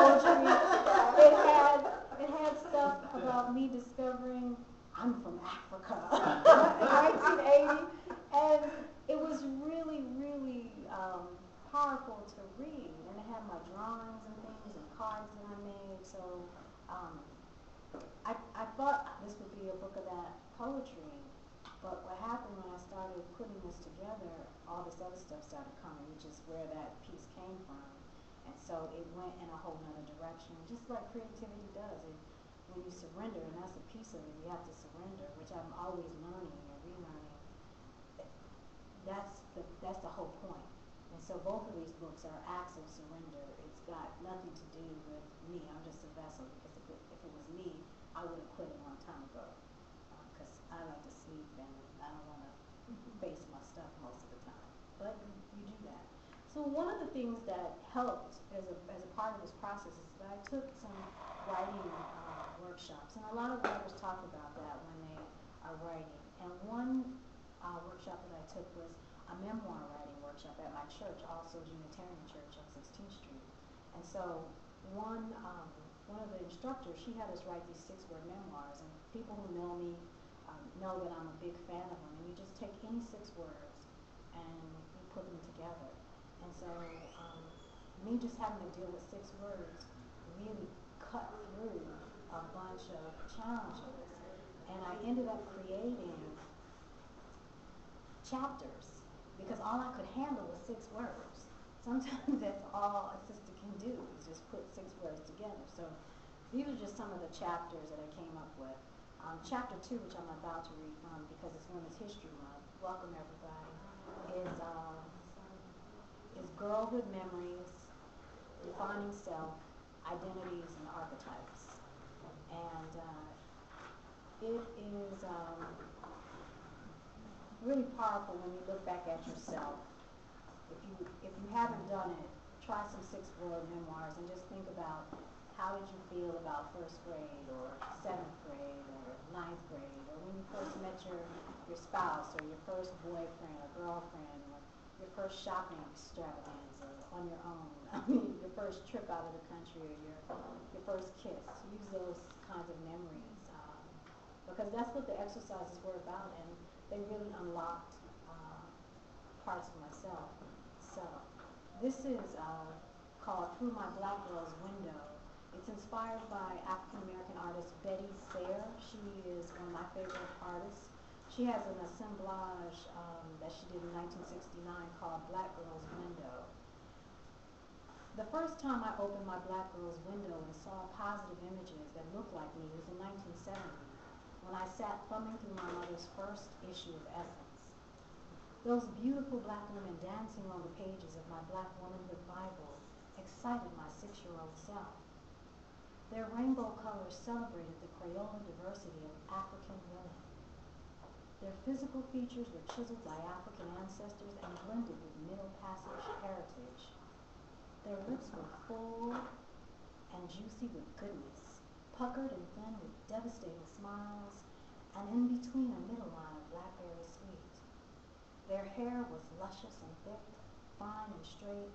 poetry. It had stuff about me discovering I'm from Africa in 1980, and it was really, really powerful to read. And it had my drawings and things and cards that I made. So I thought this would be a book of that poetry. But what happened when I started putting this together, all this other stuff started coming, which is where that piece came from. And so it went in a whole nother direction, just like creativity does. When you surrender, and that's a piece of it, you have to surrender, which I'm always learning and relearning. That's the whole point. And so both of these books are acts of surrender. It's got nothing to do with me. I'm just a vessel, because if it was me, I would have quit a long time ago. Because I like to sleep and I don't want to face my stuff most of the time. But you do that. So one of the things that helped as a part of this process is that I took some writing workshops, and a lot of writers talk about that when they are writing. And one workshop that I took was a memoir writing workshop at my church, also Unitarian Church on 16th Street. And so one of the instructors, she had us write these 6-word memoirs, and people who know me know that I'm a big fan of them. And you just take any 6 words and you put them together. And so me just having to deal with 6 words really cut through a bunch of challenges. And I ended up creating chapters, because all I could handle was 6 words. Sometimes that's all a sister can do, is just put 6 words together. So these are just some of the chapters that I came up with. Chapter 2, which I'm about to read from because it's Women's History Month, welcome everybody, is Girlhood Memories, Defining Self, Identities, and Archetypes. And it is really powerful when you look back at yourself. If you haven't done it, try some 6-word memoirs and just think about how did you feel about 1st grade or 7th grade or 9th grade, or when you first met your spouse, or your first boyfriend or girlfriend, or your first shopping extravaganza on your own. I mean, your first trip out of the country, or your first kiss. Use those kinds of memories, because that's what the exercises were about, and they really unlocked parts of myself. So this is called Through My Black Girl's Window. It's inspired by African-American artist Betty Sayre. She is one of my favorite artists. She has an assemblage that she did in 1969 called Black Girl's Window. The first time I opened my Black Girl's window and saw positive images that looked like me was in 1970, when I sat thumbing through my mother's first issue of Essence. Those beautiful black women dancing on the pages of my Black Womanhood Bible excited my 6-year-old self. Their rainbow colors celebrated the Crayola diversity of African women. Their physical features were chiseled by African ancestors and blended with Middle Passage heritage. Their lips were full and juicy with goodness, puckered and thin with devastating smiles, and in between a middle line of blackberry sweet. Their hair was luscious and thick, fine and straight,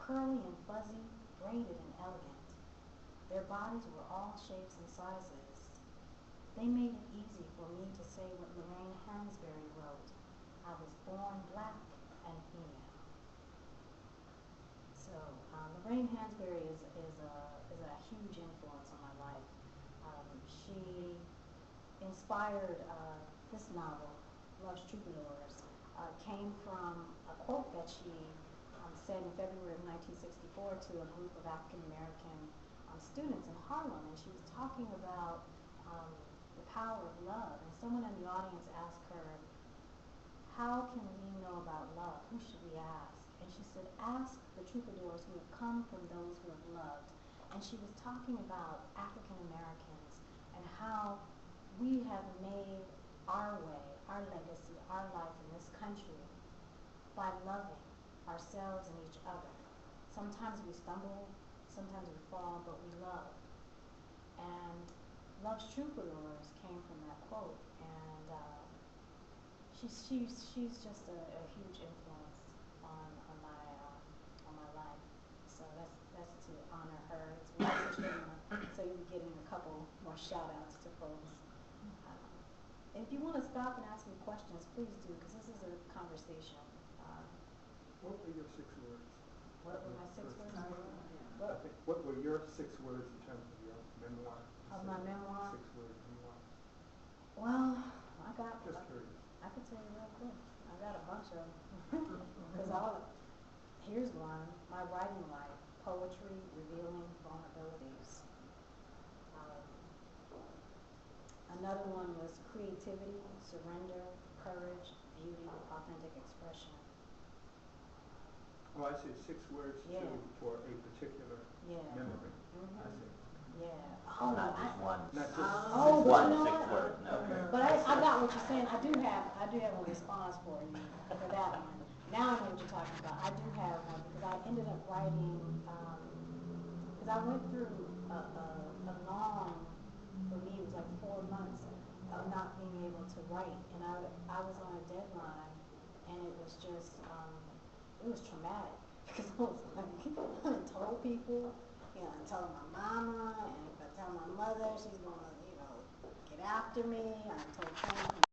curly and fuzzy, braided and elegant. Their bodies were all shapes and sizes. They made it easy for me to say what Lorraine Hansberry wrote: I was born black and female. So Lorraine Hansberry is a huge influence on my life. She inspired this novel, Love's Troubadours, came from a quote that she said in February of 1964 to a group of African-American students in Harlem, and she was talking about the power of love, and someone in the audience asked her, how can we know about love? Who should we ask? And she said, ask the troubadours who have come from those who have loved. And she was talking about African Americans and how we have made our way, our legacy, our life in this country by loving ourselves and each other. Sometimes we stumble, sometimes we fall, but we love. And Love's Troubadours came from that quote, and she's just a huge influence on my life. So that's to honor her. It's couple more shout outs to folks. If you want to stop and ask me questions, please do, because this is a conversation. What were your 6 words? What were my 6 words? What were your 6 words in terms of your memoir? Of my memoir? 6 words memoir. Well, Just curious. I could tell you real quick. I got a bunch of them. Here's one: my writing life, poetry revealing vulnerabilities. Another one was creativity, surrender, courage, beauty, authentic expression. Oh, I see. 6 words too for a particular memory. Mm-hmm. I see. Yeah. Oh, not just one. Not just One you know 6 what? word. No. Okay. But I got what you're saying. I do have a response for you for that one. Now I know what you're talking about. I do have one because I ended up writing because I went through a long, for me it was like 4 months of not being able to write, and I was on a deadline, and it was just it was traumatic because I was like I told people, I told my mama, and if I tell my mother, she's gonna get after me. I told friends.